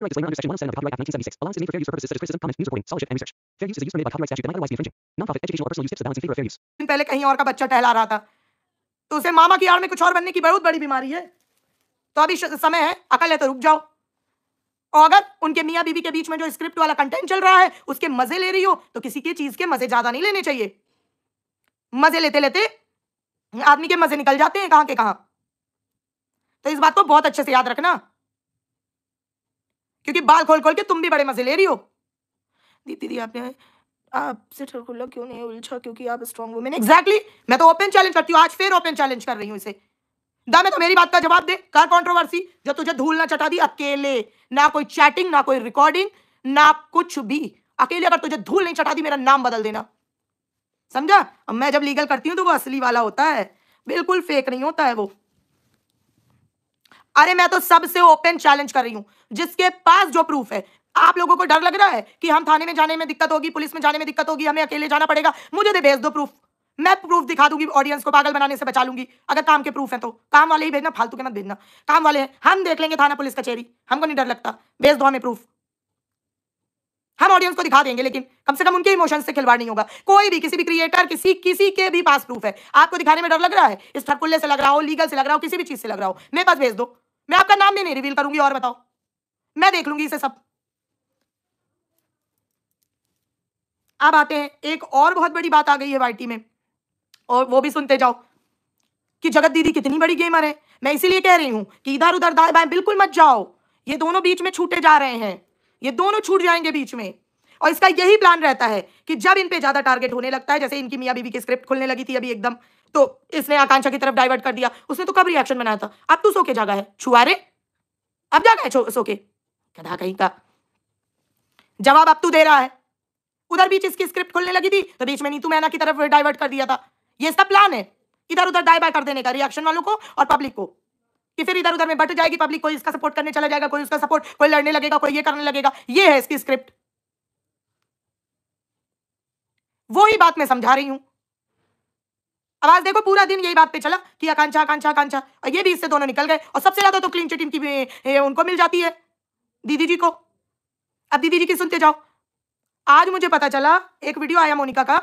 Copyright disclaimer under Section 107 of the Copyright Act 1976 allows Disney for fair use purposes such as criticism, comments, news reporting, scholarship, and research. Fair use is a use permitted by copyright statute that might otherwise be infringing. Nonprofit, educational, or personal use tips to balance in favor of fair use. पहले कहीं और का बच्चा टहला रहा था, तो उसे मामा की आड़ में कुछ और बनने की बहुत बड़ी बीमारी है, तो अभी समय है, अकल है तो रुक जाओ। और अगर उनके मियाँ बीवी के बीच में जो स्क्रिप्ट वाला कंटेंट चल रहा है उसके मजे ले रही हो तो किसी की चीज के मजे ज्यादा नहीं लेने चाहिए। मजे लेते लेते आदमी के मजे निकल जाते हैं कहां के कहां। तो इस बात को बहुत अच्छे से याद रखना, क्योंकि बाल खोल खोल के तुम भी बड़े मजे ले रही हो। दीदी आपसे खुला क्यों नहीं उलझा, क्योंकि आप स्ट्रॉन्ग वुमेन। एग्जैक्टली, मैं तो ओपन चैलेंज करती हूँ, आज फिर ओपन चैलेंज कर रही हूँ इसे। दामे तो मेरी बात का जवाब दे, कर कंट्रोवर्सी जो तुझे धूल ना चटा दी अकेले, ना कोई चैटिंग, ना कोई रिकॉर्डिंग, ना कुछ भी। अकेले अगर तुझे धूल नहीं चटा दी मेरा नाम बदल देना, समझा। अब मैं जब लीगल करती हूँ तो वो असली वाला होता है, बिल्कुल फेक नहीं होता है वो। अरे मैं तो सबसे ओपन चैलेंज कर रही हूँ, जिसके पास जो प्रूफ है। आप लोगों को डर लग रहा है कि हम थाने में जाने में दिक्कत होगी, पुलिस में जाने में दिक्कत होगी, हमें अकेले जाना पड़ेगा, मुझे दे भेज दो प्रूफ, मैं प्रूफ दिखा दूंगी, ऑडियंस को पागल बनाने से बचा लूंगी। अगर काम के प्रूफ है तो काम वाले ही भेजना, फालतू के मत भेजना। काम वाले हैं, हम देख लेंगे थाना पुलिस कचहरी, हमको नहीं डर लगता, भेज दो हमें प्रूफ, हम ऑडियंस को दिखा देंगे, लेकिन कम से कम उनके इमोशंस से खिलवाड़ नहीं होगा। कोई भी, किसी भी क्रिएटर, किसी के भी पास प्रूफ है, आपको दिखाने में डर लग रहा है, इस ठरकुल्ले से लग रहा हो, लीगल से लग रहा हो, किसी भी चीज से लग रहा हो, मेरे पास भेज दो, मैं आपका नाम भी नहीं रिवील करूंगी, और बताओ, मैं देख लूंगी इसे सब। अब आते हैं, एक और बहुत बड़ी बात आ गई है वाईटी में, और वो भी सुनते जाओ कि जगत दीदी कितनी बड़ी गेमर है। मैं इसीलिए कह रही हूं कि इधर उधर दाएं बाएं बिल्कुल मत जाओ, ये दोनों बीच में छूटे जा रहे हैं, ये दोनों छूट जाएंगे बीच में। और इसका यही प्लान रहता है कि जब इन पे ज्यादा टारगेट होने लगता है, जैसे इनकी मियां बीवी की स्क्रिप्ट खुलने लगी थी अभी एकदम, तो इसने आकांक्षा की तरफ डाइवर्ट कर दिया। उसने तो कब रिएक्शन बनाया था, अब तू सो के जागा है छुआरे, अब जागा है सो के, गधा कहीं का। जवाब अब तू दे रहा है, उधर बीच इसकी स्क्रिप्ट खुलने लगी थी तो बीच में नीतू मैना की तरफ डाइवर्ट कर दिया था। ये इसका प्लान है, इधर उधर दाएं बाएं कर देने का, रिएक्शन वालों को और पब्लिक को, कि फिर इधर उधर में बट जाएगी पब्लिक, कोई इसका सपोर्ट करने चला जाएगा, कोई उसका सपोर्ट, कोई लड़ने लगेगा, कोई ये करने लगेगा। ये है इसकी स्क्रिप्ट, वो ही बात मैं समझा रही हूं। अब आज देखो पूरा दिन यही बात पे चला कि आकांक्षा आकांक्षा आकांक्षा, और ये भी इससे दोनों निकल गए। और सबसे ज्यादा तो क्लीन चिट इनकी उनको मिल जाती है, दीदी जी को। अब दीदी जी की सुनते जाओ। आज मुझे पता चला, एक वीडियो आया मोनिका का,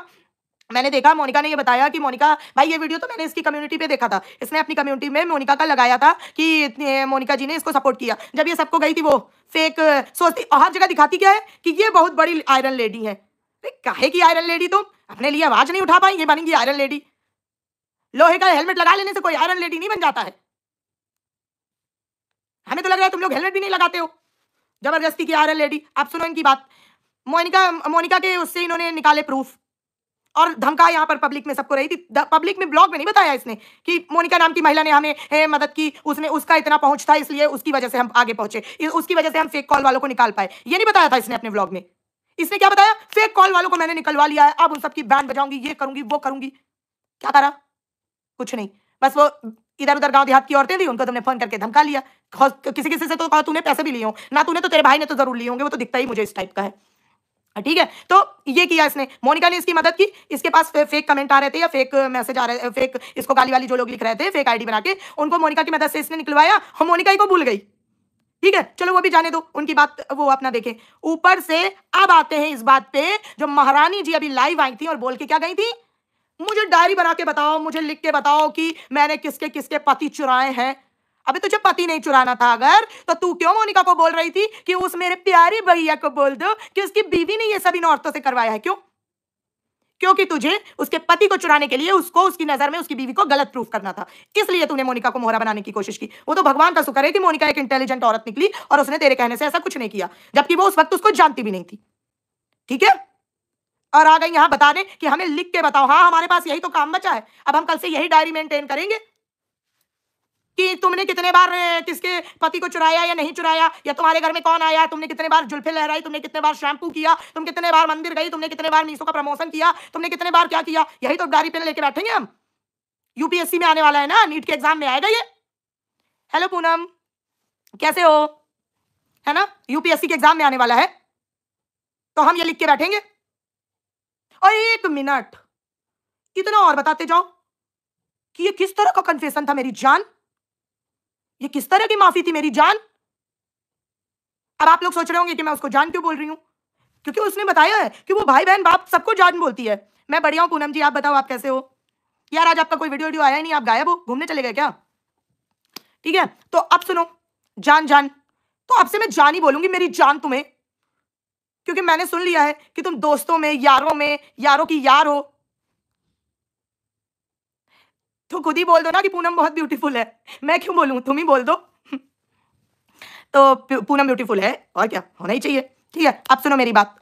मैंने देखा, मोनिका ने ये बताया कि मोनिका भाई, ये वीडियो तो मैंने इसकी कम्युनिटी पे देखा था, इसने अपनी कम्युनिटी में मोनिका का लगाया था कि मोनिका जी ने इसको सपोर्ट किया। जब ये सबको गई थी वो फेक सोचती, और हर जगह दिखाती क्या है कि ये बहुत बड़ी आयरन लेडी है। काहे की आयरन लेडी, तुम अपने लिए आवाज नहीं उठा पाई, ये बनेंगी आयरन लेडी। लोहे का हेलमेट लगा लेने से कोई आयरन लेडी नहीं बन जाता है। हमें तो लग रहा है तुम लोग हेलमेट भी नहीं लगाते हो, जबरदस्ती की आयरन लेडी। आप सुनो इनकी बात, मोनिका के उससे इन्होंने निकाले प्रूफ और धमका यहाँ पर पब्लिक में सबको रही थी। पब्लिक में, ब्लॉग में नहीं बताया इसने कि मोनिका नाम की महिला ने हमें मदद की, उसने, उसका इतना पहुंच था इसलिए उसकी वजह से हम आगे पहुंचे, उसकी वजह से हम फेक कॉल वालों को निकाल पाए। ये नहीं बताया था इसने अपने ब्लॉग में। इसने क्या बताया, फेक कॉल वालों को मैंने निकलवा लिया है, अब उन सबकी बैंड बजाऊंगी, ये करूंगी वो करूंगी। क्या करा, कुछ नहीं, बस वो इधर उधर गांव देहात की औरतें थी, उनको तुमने फोन करके धमका लिया। किसी किसी से तो कहा तूने पैसे भी लिए हो ना, तूने तो तेरे भाई ने तो जरूर लिए होंगे, वो तो दिखता ही मुझे इस टाइप का है, ठीक है। तो ये किया इसने, मोनिका ने इसकी मदद की। इसके पास फेक कमेंट आ रहे थे या फेक मैसेज आ रहे, फेक इसको गाली वाली जो लोग लिख रहे थे, फेक आईडी बना के, उनको मोनिका की मदद से इसने निकलवाया, और मोनिका ही को भूल गई। ठीक है, चलो वो भी जाने दो, उनकी बात वो अपना देखें। ऊपर से अब आते हैं इस बात पे, जो महारानी जी अभी लाइव आई थी और बोल के क्या गई थी, मुझे डायरी बना के बताओ, मुझे लिख के बताओ कि मैंने किसके किसके पति चुराए हैं। अबे तुझे पति नहीं चुराना था अगर, तो तू क्यों मोनिका को बोल रही थी कि उस मेरे प्यारे भैया को बोल दो कि उसकी बीवी ने ये सभी औरतों से करवाया है? क्यों? क्योंकि तुझे उसके पति को चुराने के लिए उसको, उसकी नजर में उसकी बीवी को गलत प्रूफ करना था, इसलिए तूने मोनिका को मोहरा बनाने की कोशिश की। वो तो भगवान का शुक्र है कि मोनिका एक इंटेलिजेंट औरत निकली और उसने तेरे कहने से ऐसा कुछ नहीं किया, जबकि वो उस वक्त उसको जानती भी नहीं थी। ठीक है, और आ गई यहां बताने कि हमें लिख के बताओ। हाँ, हमारे पास यही तो काम बचा है, अब हम कल से यही डायरी मेंटेन करेंगे कि तुमने कितने बार किसके पति को चुराया या नहीं चुराया, या तुम्हारे घर में कौन आया, तुमने कितने बार जुल्फे लहराई, तुमने कितने बार शैम्पू किया, तुम कितने बार मंदिर गई, तुमने कितने बार मीशो का प्रमोशन किया, तुमने कितने बार क्या किया। यही तो डायरी पेन लेके बैठेंगे हम। यूपीएससी में आने वाला है ना, नीट के एग्जाम में आएगा ये। हेलो पूनम, कैसे हो? है ना, यूपीएससी के एग्जाम में आने वाला है, तो हम ये लिख के बैठेंगे। और एक मिनट इतना और बताते जाओ कि ये किस तरह का कन्फेशन था मेरी जान, ये किस तरह की माफी थी मेरी जान। अब आप लोग सोच रहे होंगे कि मैं उसको जान क्यों बोल रही हूँ, क्योंकि उसने बताया है कि वो भाई बहन बाप सबको जान बोलती है। मैं बढ़िया हूँ पूनम जी, आप बताओ आप कैसे हो यार? आज आपका कोई वीडियो आया ही नहीं, आप गायब हो, घूमने चले गए क्या? ठीक है, तो अब सुनो, जान जान, तो अब से मैं जान ही बोलूंगी, मेरी जान तुम्हें, क्योंकि मैंने सुन लिया है कि तुम दोस्तों में, यारों की यार हो। तो खुद ही बोल दो ना कि पूनम बहुत ब्यूटीफुल है, मैं क्यों बोलूं, तुम ही बोल दो। तो पूनम ब्यूटीफुल है, और क्या होना ही चाहिए। ठीक है, अब सुनो मेरी बात,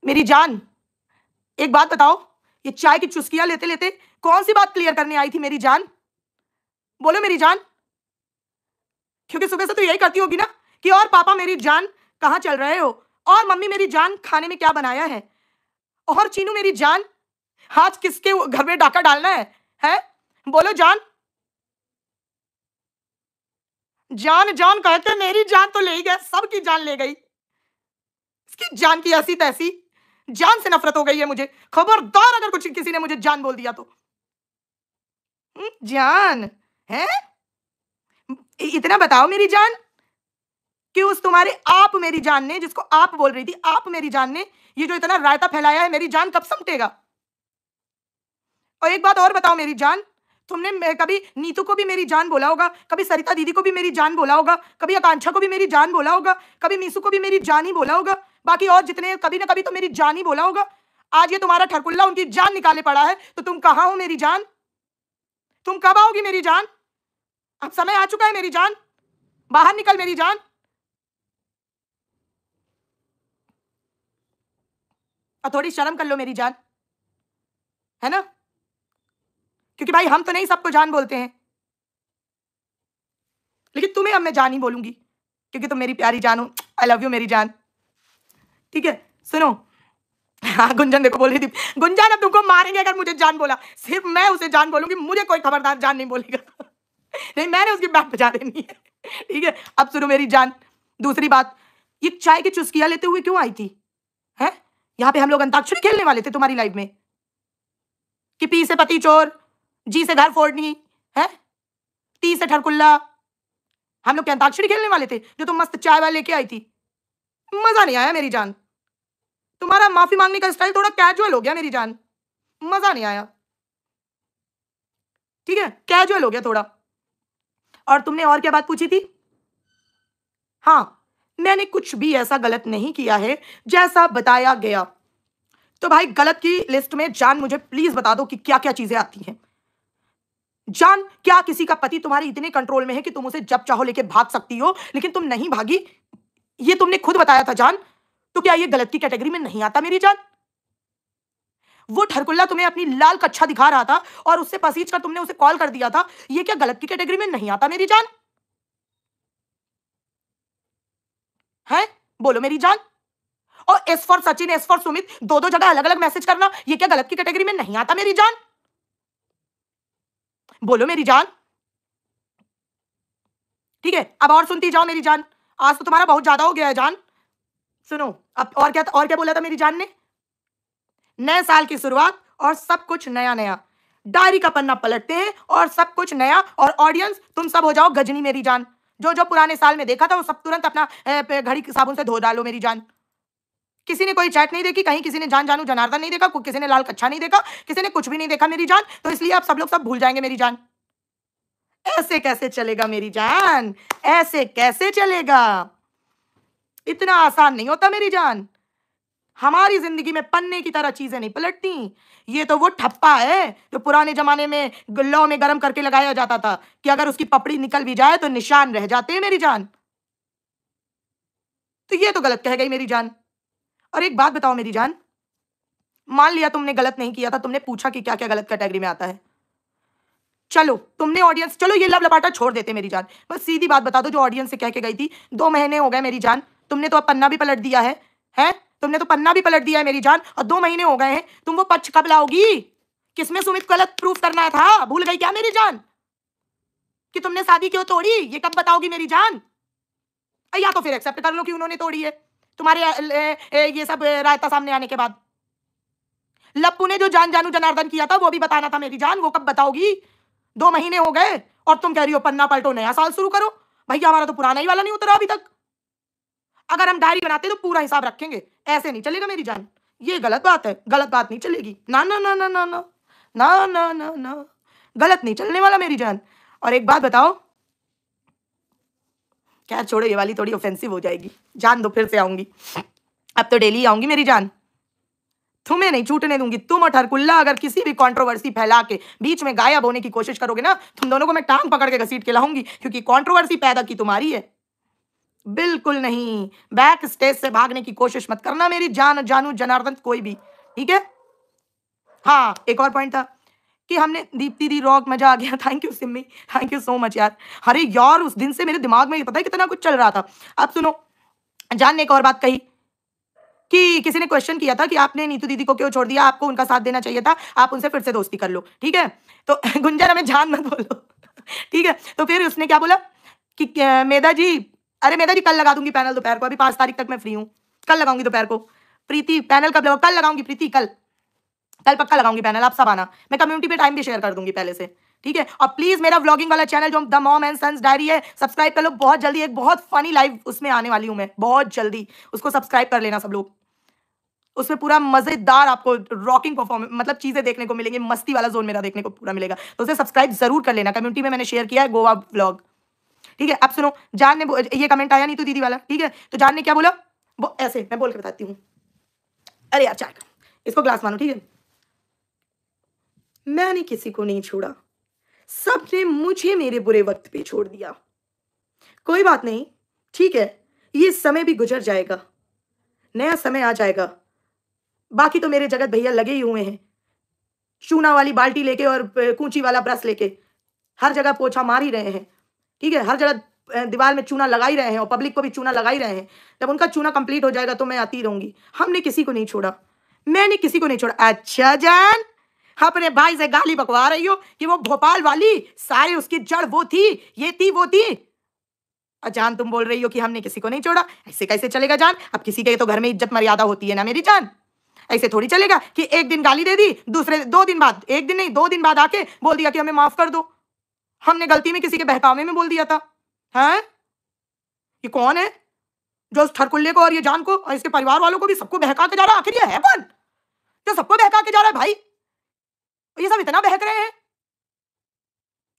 मेरी जान, एक बात बताओ, ये चाय की चुस्कियां लेते लेते कौन सी बात क्लियर करने आई थी मेरी जान? बोलो मेरी जान, क्योंकि सुबह से तो यही करती होगी ना कि और पापा मेरी जान कहाँ चल रहे हो, और मम्मी मेरी जान खाने में क्या बनाया है, और चीनू मेरी जान आज किसके घर में डाका डालना है? बोलो जान, जान जान कहते मेरी जान तो ले ही गए, सबकी जान ले गई। इसकी जान की ऐसी तैसी, जान से नफरत हो गई है मुझे। खबरदार अगर कुछ किसी ने मुझे जान बोल दिया तो। जान है, इतना बताओ मेरी जान कि उस तुम्हारे आप मेरी जान ने, जिसको आप बोल रही थी, आप मेरी जान ने ये जो इतना रायता फैलाया है, मेरी जान कब समटेगा? और एक बात और बताओ मेरी जान, तुमने कभी नीतू को भी मेरी जान बोला होगा, कभी सरिता दीदी को भी मेरी जान बोला होगा, कभी आकांक्षा को भी मेरी जान बोला होगा, कभी मीसू को भी मेरी जान ही बोला होगा, बाकी और जितने कभी ना कभी तो मेरी जान ही बोला होगा। आज ये तुम्हारा ठरकुल्ला उनकी जान निकाले पड़ा है, तो तुम कहां हो मेरी जान? तुम कब आओगी मेरी जान? अब समय आ चुका है मेरी जान, बाहर निकल मेरी जान। और थोड़ी शर्म कर लो मेरी जान, है ना? क्योंकि भाई हम तो नहीं सबको जान बोलते हैं, लेकिन तुम्हें अब मैं जान ही बोलूंगी, क्योंकि तुम मेरी प्यारी जान हो। आई लव यू मेरी जान। ठीक है, सुनो, हाँ गुंजन देखो बोल रही थी, गुंजन अब तुमको मारेंगे अगर मुझे जान बोला, सिर्फ मैं उसे जान बोलूंगी, मुझे कोई खबरदार जान नहीं बोलेगा। नहीं, मैंने उसकी बात बजा देनी है। ठीक है, अब सुनो मेरी जान, दूसरी बात, ये चाय की चुस्कियां लेते हुए क्यों आई थी? है, यहाँ पे हम लोग अंताक्षरी खेलने वाले थे तुम्हारी लाइफ में, कि पी से पति चोर, जी से घर फोड़नी है, टी से ठरकुल्ला, हम लोग क्या अंताक्षरी खेलने वाले थे जो तुम मस्त चाय वाले लेके आई थी? मजा नहीं आया मेरी जान, तुम्हारा माफी मांगने का स्टाइल थोड़ा कैजुअल हो गया मेरी जान, मजा नहीं आया। ठीक है, कैजुअल हो गया थोड़ा। और तुमने और क्या बात पूछी थी? हाँ, मैंने कुछ भी ऐसा गलत नहीं किया है जैसा बताया गया। तो भाई गलत की लिस्ट में जान मुझे प्लीज बता दो कि क्या क्या चीजें आती हैं। जान, क्या किसी का पति तुम्हारे इतने कंट्रोल में है कि तुम उसे जब चाहो लेके भाग सकती हो, लेकिन तुम नहीं भागी, ये तुमने खुद बताया था जान, तो क्या ये गलत की कैटेगरी में नहीं आता मेरी जान? वो ठरकुल्ला तुम्हें अपनी लाल कच्छा दिखा रहा था और उससे पसीज कर तुमने उसे कॉल कर दिया था, ये क्या गलत की कैटेगरी में नहीं आता मेरी जान? है, बोलो मेरी जान। और S for Sachin, S for Sumit, दो दो जगह अलग अलग मैसेज करना, ये क्या गलत की कैटेगरी में नहीं आता मेरी जान? बोलो मेरी जान। ठीक है, अब और सुनती जाओ मेरी जान, आज तो तुम्हारा बहुत ज्यादा हो गया है जान। सुनो, अब और क्या बोला था मेरी जान ने? नए साल की शुरुआत और सब कुछ नया नया, डायरी का पन्ना पलटते हैं और सब कुछ नया, और ऑडियंस तुम सब हो जाओ गजनी मेरी जान। जो जो पुराने साल में देखा था वो सब तुरंत अपना घड़ी साबुन से धो डालो मेरी जान। किसी ने कोई चैट नहीं देखी, कहीं किसी ने जान जानू जनार्दन नहीं देखा, किसी ने लाल कच्छा नहीं देखा, किसी ने कुछ भी नहीं देखा मेरी जान, तो इसलिए आप सब लोग सब भूल जाएंगे मेरी जान। ऐसे कैसे चलेगा मेरी जान, ऐसे कैसे चलेगा? इतना आसान नहीं होता मेरी जान। हमारी जिंदगी में पन्ने की तरह चीजें नहीं पलटती। ये तो वो ठप्पा है जो पुराने जमाने में लौ में गर्म करके लगाया जाता था कि अगर उसकी पपड़ी निकल भी जाए तो निशान रह जाते हैं मेरी जान। तो ये तो गलत कह गई मेरी जान। और एक बात बताओ मेरी जान, मान लिया तुमने गलत नहीं किया था, तुमने पूछा कि क्या क्या गलत कैटेगरी में आता है, चलो तुमने ऑडियंस, चलो ये लब लपाटा छोड़ देते मेरी जान, बस सीधी बात बता दो जो ऑडियंस से कह के गई थी। 2 महीने हो गए मेरी जान, तुमने तो अब पन्ना भी पलट दिया है? तुमने तो पन्ना भी पलट दिया है मेरी जान, और 2 महीने हो गए हैं, तुम वो पक्ष कब लाओगी? किसमें सुमित गलत प्रूफ करना था, भूल गई क्या मेरी जान कि तुमने शादी क्यों तोड़ी? ये कब बताओगी मेरी जान? या तो फिर एक्सेप्ट कर लो कि उन्होंने तोड़ी है तुम्हारे ये सब रायता सामने आने के बाद। लप्पू ने जो जान जानू जनार्दन किया था वो भी बताना था मेरी जान, वो कब बताओगी? 2 महीने हो गए और तुम कह रही हो पन्ना पलटो नया साल शुरू करो। भैया हमारा तो पुराना ही वाला नहीं उतरा अभी तक। अगर हम डायरी बनाते तो पूरा हिसाब रखेंगे, ऐसे नहीं चलेगा मेरी जान, ये गलत बात है, गलत बात नहीं चलेगी, ना ना ना ना ना ना ना ना ना ना, गलत नहीं चलने वाला मेरी जान। और एक बात बताओ, क्या छोड़ो, ये वाली थोड़ी ऑफेंसिव हो जाएगी, जान दो, फिर से आऊंगी, अब तो डेली आऊंगी मेरी जान, तुम्हें नहीं छूटने दूंगी। तुम और ठरकुल्ला अगर किसी भी कंट्रोवर्सी फैला के बीच में गायब होने की कोशिश करोगे ना, तुम दोनों को मैं टांग पकड़ के घसीट के लाऊंगी, क्योंकि कंट्रोवर्सी पैदा की तुम्हारी है, बिल्कुल नहीं। बैक स्टेज से भागने की कोशिश मत करना मेरी जान, जानू जनार्दन कोई भी, ठीक है। हाँ, एक और पॉइंट था कि हमने दीप्ति दी रॉक, मजा आ गया, thank you Simmi, thank you so much यार। अरे यार, उस दिन से मेरे दिमाग में पता है कितना कुछ चल रहा था। अब सुनो, जान ने एक और बात कही कि किसी ने क्वेश्चन किया था कि आपने नीतू दीदी को क्यों छोड़ दिया, आपको उनका साथ देना चाहिए था, आप उनसे फिर से दोस्ती कर लो, ठीक है। तो गुंजन हमें जान मत बोलो, ठीक है। तो फिर उसने क्या बोला कि मेधा जी, अरे मेधा जी कल लगा दूंगी पैनल दोपहर को, अभी 5 तारीख तक मैं फ्री हूँ, कल लगाऊंगी दोपहर को। प्रीति पैनल कब लगाऊं? कल लगाऊंगी प्रीति, कल पक्का लगाऊंगी पैनल, आप सब आना, मैं कम्युनिटी पे टाइम भी शेयर कर दूंगी पहले से, ठीक है। और प्लीज मेरा व्लॉगिंग वाला चैनल जो the mom and sons diary है, सब्सक्राइब कर लो, बहुत जल्दी एक बहुत फनी लाइव उसमें आने वाली हूं मैं, बहुत जल्दी, उसको सब्सक्राइब कर लेना सब लोग। उसमें पूरा मजेदार आपको रॉकिंग परफॉर्मेंस, मतलब चीजें देखने को मिलेंगी, मस्ती वाला जोन मेरा देखने को पूरा मिलेगा, तो उसे सब्सक्राइब जरूर कर लेना। कम्युनिटी में मैंने शेयर किया है गोवा व्लॉग, ठीक है। अब सुनो, जान ने ये कमेंट आया नीतू दीदी वाला, ठीक है। तो जान ने क्या बोला, वो ऐसे मैं बोल के बताती हूँ। अरे यार चाय, इसको ग्लास मानो, ठीक है। मैंने किसी को नहीं छोड़ा, सबने मुझे मेरे बुरे वक्त पे छोड़ दिया, कोई बात नहीं, ठीक है, ये समय भी गुजर जाएगा, नया समय आ जाएगा। बाकी तो मेरे जगत भैया लगे ही हुए हैं, चूना वाली बाल्टी लेके और कूंची वाला ब्रश लेके हर जगह पोछा मार ही रहे हैं, ठीक है। हर जगह दीवार में चूना लगा ही रहे हैं और पब्लिक को भी चूना लगा ही रहे हैं। जब उनका चूना कंप्लीट हो जाएगा तो मैं आती रहूंगी। हमने किसी को नहीं छोड़ा, मैंने किसी को नहीं छोड़ा। अच्छा जान, अपने भाई से गाली बकवा रही हो कि वो भोपाल वाली सारी उसकी जड़ वो थी, ये थी वो थी। जान तुम बोल रही हो कि हमने किसी को नहीं छोड़ा, ऐसे कैसे चलेगा जान? अब किसी के तो घर में इज्जत मर्यादा होती है ना मेरी जान, ऐसे थोड़ी चलेगा कि एक दिन गाली दे दी, दूसरे 2 दिन बाद, एक दिन नहीं 2 दिन बाद आके बोल दिया कि हमें माफ कर दो, हमने गलती में किसी के बहकावे में बोल दिया था। हैं? ये कौन है जो उस ठरकुल्ले को और ये जान को और इसके परिवार वालों को भी सबको बहका के जा रहा है? आखिर ये है कौन जो सबको बहका के जा रहा है भाई? ये सब इतना बहक रहे हैं।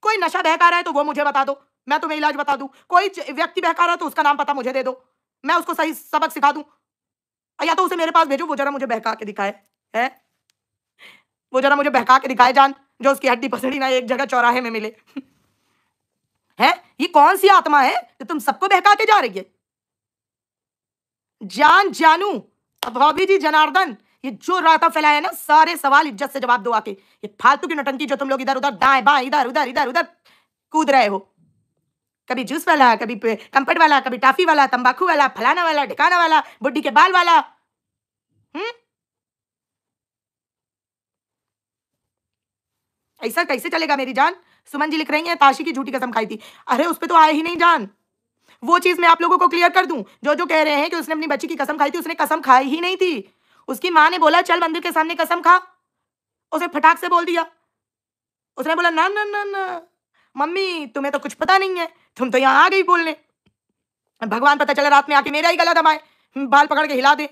कोई नशा बहका रहा है तो वो मुझे बता दो, मैं तुम्हें इलाज बता दूं। कोई व्यक्ति बहका रहा है तो उसका नाम पता मुझे दे दो, मैं उसको सही सबक सिखा दूं। या तो उसे मेरे पास भेजो, वो जरा मुझे बहका के दिखाए, है वो जरा मुझे बहका के दिखाए जान, जो उसकी हड्डी पसड़ी ना एक जगह चौराहे में मिले। है ये कौन सी आत्मा है जो तुम सबको बहका के जा रही है? जान, जानू, भाभी जी, जनार्दन, ये जो राता फैलाया है ना, सारे सवाल इज्जत से जवाब दो आके। ये फालतू की नौटंकी जो तुम लोग इधर उधर दाएं बाएं इधर उधर इधर उधर कूद रहे हो, कभी जूस वाला, कभी कंपट वाला, कभी टॉफी वाला, तंबाकू वाला, फलाना वाला, ढिकाना वाला, बुड्ढी के बाल वाला। ऐसा कैसे चलेगा मेरी जान? सुमन जी लिख रही हैं ताशी की झूठी कसम खाई थी। अरे उस पे तो आए ही नहीं जान, वो चीज मैं आप लोगों को क्लियर कर दूं। जो कह रहे हैं कि उसने अपनी बच्ची की कसम खाई थी, उसने कसम खाई ही नहीं थी। उसकी माँ ने बोला चल मंदिर के सामने कसम खा, उसे फटाक से बोल दिया। उसने बोला ना ना ना ना मम्मी तुम्हें तो कुछ पता नहीं है, तुम तो यहाँ आ गई बोलने। भगवान पता चला रात में आके मेरा ही गला दबाए, बाल पकड़ के हिला दे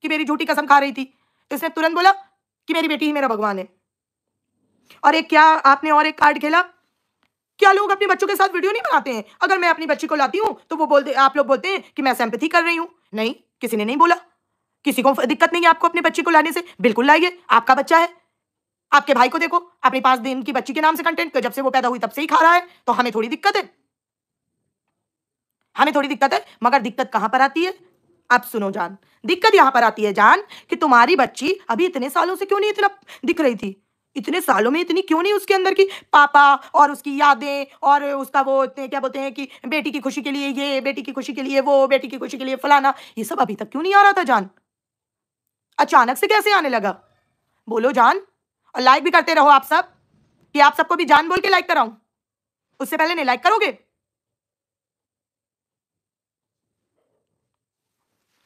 कि मेरी झूठी कसम खा रही थी। तो इसने तुरंत बोला कि मेरी बेटी ही मेरा भगवान है। और एक क्या आपने और एक कार्ड खेला, क्या लोग अपने बच्चों के साथ वीडियो नहीं बनाते हैं? अगर मैं अपनी बच्ची को लाती हूँ तो वो बोलते, आप लोग बोलते हैं कि मैं सिंपैथी कर रही हूँ। नहीं, किसी ने नहीं बोला, किसी को दिक्कत नहीं है आपको अपने बच्ची को लाने से, बिल्कुल लाइए, आपका बच्चा है। आपके भाई को देखो, अपने 5 दिन की बच्ची के नाम से कंटेंट, जब से वो पैदा हुई तब से ही खा रहा है, तो हमें थोड़ी दिक्कत है, हमें थोड़ी दिक्कत है। मगर दिक्कत कहां पर आती है? आप सुनो जान, दिक्कत यहां पर आती है जान कि तुम्हारी बच्ची अभी इतने सालों से क्यों नहीं इतना दिख रही थी, इतने सालों में इतनी क्यों नहीं उसके अंदर की पापा और उसकी यादें और उसका वो क्या बोलते हैं कि बेटी की खुशी के लिए ये, बेटी की खुशी के लिए वो, बेटी की खुशी के लिए फलाना, ये सब अभी तक क्यों नहीं आ रहा था जान? अचानक से कैसे आने लगा? बोलो जान। और लाइक भी करते रहो आप सब, कि आप सबको भी जान बोल के लाइक कराऊं। उससे पहले नहीं लाइक करोगे?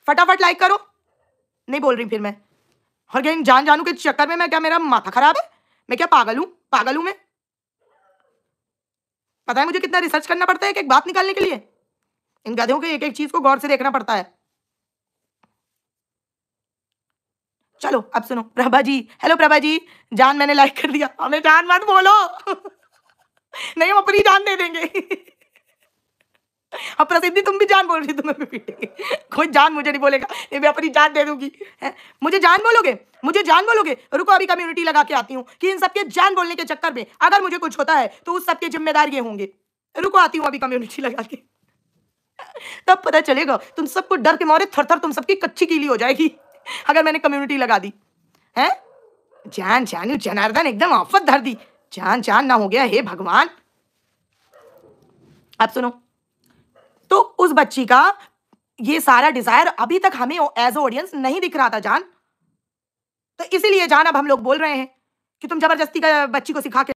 फटाफट लाइक करो। नहीं बोल रही फिर मैं, और क्या इन जान जानू के चक्कर में मैं क्या, मेरा माथा खराब है? मैं क्या पागल हूं? पागल हूं मैं? पता है मुझे कितना रिसर्च करना पड़ता है एक एक बात निकालने के लिए। इन गधों के एक एक चीज को गौर से देखना पड़ता है। चलो अब सुनो, प्रभा जी, हेलो प्रभा जी, जान मैंने लाइक कर दिया। हमें जान मत बोलो नहीं हम अपनी जान दे देंगे अब प्रसिद्धि तुम भी जान बोल रही, तुम्हें भी पीटेंगे। कोई जान मुझे नहीं बोलेगा, ये मैं अपनी जान दे दूंगी। मुझे जान बोलोगे, मुझे जान बोलोगे? रुको अभी कम्युनिटी लगा के आती हूँ कि इन सबके जान बोलने के चक्कर में अगर मुझे कुछ होता है तो उस सबके जिम्मेदार ये होंगे। रुको आती हूँ अभी कम्युनिटी लगा के, तब पता चलेगा तुम सबको डर के मारे थर थर तुम सबकी कच्ची गीली हो जाएगी अगर मैंने कम्युनिटी लगा दी है। जान जान जनार्दन एकदम आफत धर दी, जान जान ना हो गया, हे भगवान। अब सुनो, तो उस बच्ची का ये सारा डिजायर अभी तक हमें एज ऑडियंस नहीं दिख रहा था जान, तो इसीलिए जान अब हम लोग बोल रहे हैं कि तुम जबरदस्ती का बच्ची को सिखा के